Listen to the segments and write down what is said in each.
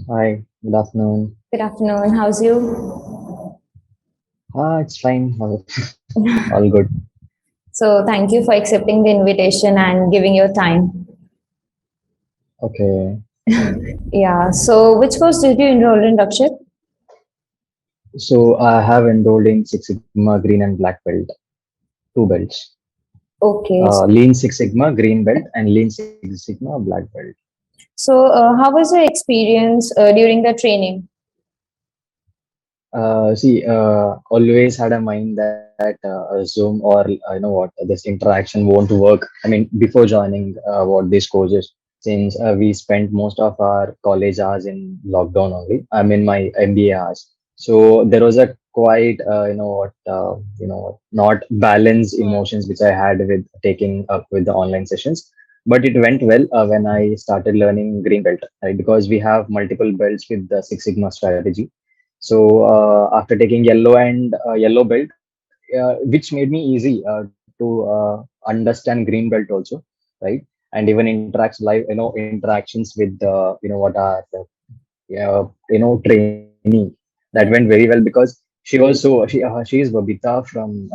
Hi, good afternoon. Good afternoon. How's you? It's fine. All good. So, thank you for accepting the invitation and giving your time. Okay. Yeah. So, which course did you enroll in, Rakshit? So I have enrolled in Six Sigma Green and Black Belt, two belts. Okay. Lean Six Sigma Green Belt and Lean Six Sigma Black Belt. So, how was your experience during the training? Always had a mind that Zoom or this interaction won't work. I mean, before joining these courses, since we spent most of our college hours in lockdown only. I mean, my MBA hours. So there was a quite not balanced Hmm. emotions which I had with taking up with the online sessions. But it went well when I started learning green belt, right? Because we have multiple belts with the Six Sigma strategy. So after taking yellow belt, which made me easy to understand green belt also, right? And even interacts live, interactions with the, what are the, trainee. That went very well because she is Babita from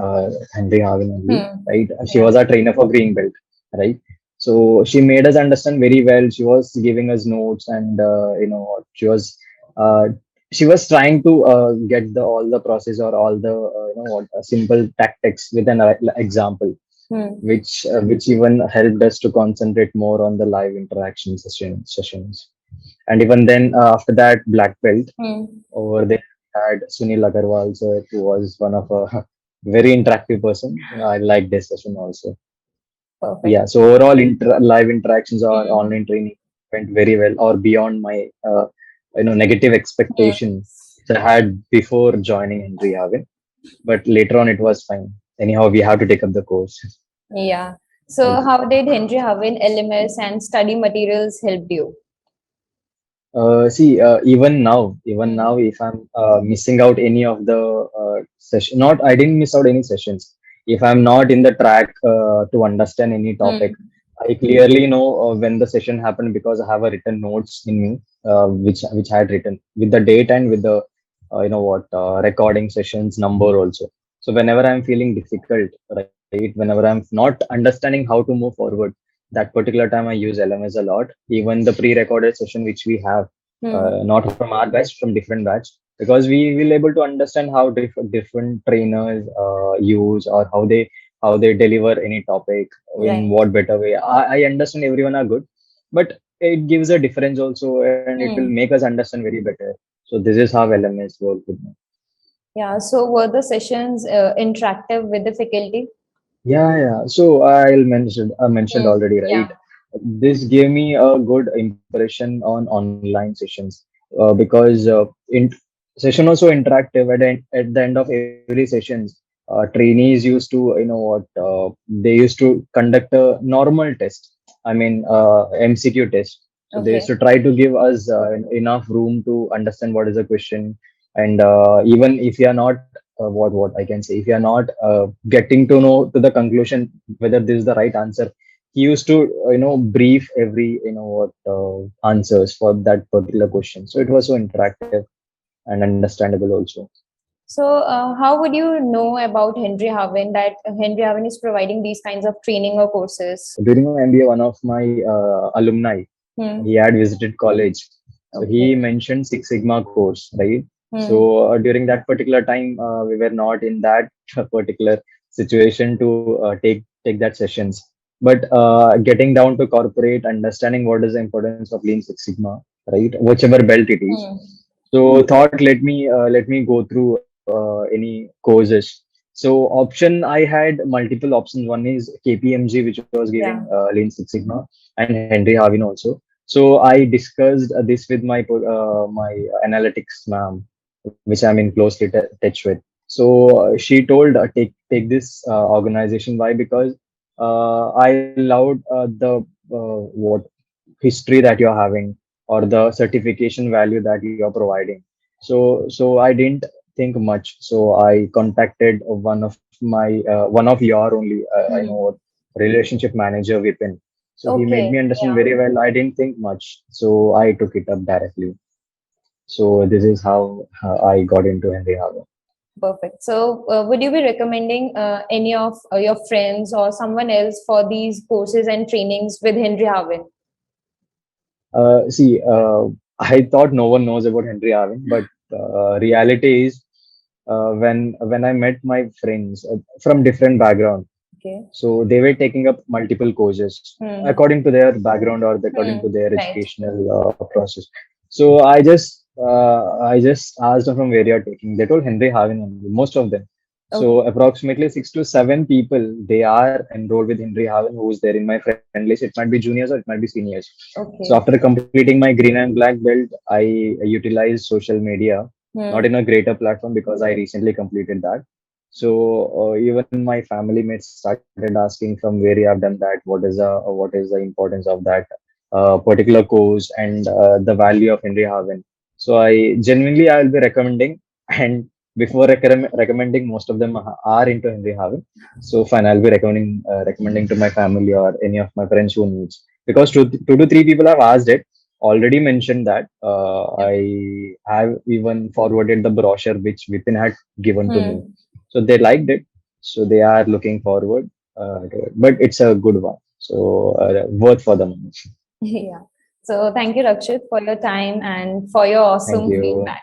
Henry Harvin only, Hmm. right? She Yeah. was our trainer for green belt, right? So she made us understand very well. She was giving us notes, and uh, she was trying to get the all the process or all the simple tactics with an example, Hmm. which even helped us to concentrate more on the live interaction sessions. And even then, after that black belt Hmm. over there, had Sunil Agarwal sir, who was one of a very interactive person. I like this session also. Yeah, Perfect. so overall live interactions or Hmm. online training went very well or beyond my negative Hmm. expectations which I had before joining Henry Harvin. But later on, it was fine. Anyhow, we have to take up the course. Yeah. Right. So, how did Henry Harvin LMS and study materials help you? Even now, if I'm missing out any of the session, not I didn't miss out any sessions. If I'm not in the track to understand any topic, Hmm. I clearly know when the session happened because I have a written notes in me, which I had written with the date and with the recording sessions number also. So whenever I'm feeling difficult, right, whenever I'm not understanding how to move forward, that particular time I use LMS a lot. Even the pre-recorded session which we have, Hmm. not from our batch, from different batch, because we will able to understand how different trainers use or how they deliver any topic in Right. what better way. I understand everyone are good, but it gives a difference also, and it will Hmm. make us understand very better. So this is how LMS work with me. Yeah. So, were the sessions interactive with the faculty? Yeah. So I mentioned Hmm. already, right? Yeah. This gave me a good impression on online sessions because session also interactive at the end of every sessions. Trainees used to, they used to conduct a normal test. I mean, MCQ test. So they used Okay. to try to give us enough room to understand what is the question, and even if you are not what I can say, if you are not getting to know to the conclusion whether this is the right answer, he used to brief every answers for that particular question. So it was so interactive and understandable also. So, how would you know about Henry Harvin that Henry Harvin is providing these kinds of training or courses? During my MBA, one of my alumni, Hmm. he had visited college, so he Okay. mentioned Six Sigma course, right? So Hmm. during that particular time, we were not in that particular situation to take that sessions. But getting down to corporate, understanding what is the importance of Lean Six Sigma, right? Whichever belt it is. Hmm. So thought, let me go through any courses. So option, I had multiple options. One is KPMG, which was giving Yeah. Lean Six Sigma, and Henry Harvin also. So I discussed this with my analytics ma'am, which I'm in closely touch with. So she told, take this organization. Why? Because I loved what history that you're having or the certification value that you're providing. So I didn't think much. So I contacted one of your only I know Hmm. relationship manager, Vipin. So he made Okay. me understand Yeah. very well. I didn't think much, so I took it up directly. So this is how I got into Henry Harvin. Perfect. So, would you be recommending any of your friends or someone else for these courses and trainings with Henry Harvin? See, I thought no one knows about Henry Harvin, but reality is, when I met my friends from different background, Okay. so they were taking up multiple courses Hmm. according to their background or according Hmm. to their Right. educational process. So I just asked them from where you're taking. They told Henry Harvin only, most of them. So Okay. approximately 6 to 7 people they are enrolled with Henry Harvin who's there in my friend list. It might be juniors or it might be seniors. So after Okay. completing my green and black belt, I utilized social media, not in Hmm. a greater platform because I recently completed that. So even my family mates started asking from where you have done that, what is the importance of that particular course and the value of Henry Harvin. So I genuinely I will be recommending, and before recommending, most of them are into Henry Harvin. So fine, I'll be recommending to my family or any of my friends who needs, because two to three people have asked it. Already mentioned that Yep. I have even forwarded the brochure which Vipin had given to me, Hmm. so they liked it. So they are looking forward to it. But it's a good one. So worth for the money. Yeah. So, thank you, Rakshit, for your time and for your Thank awesome you. feedback.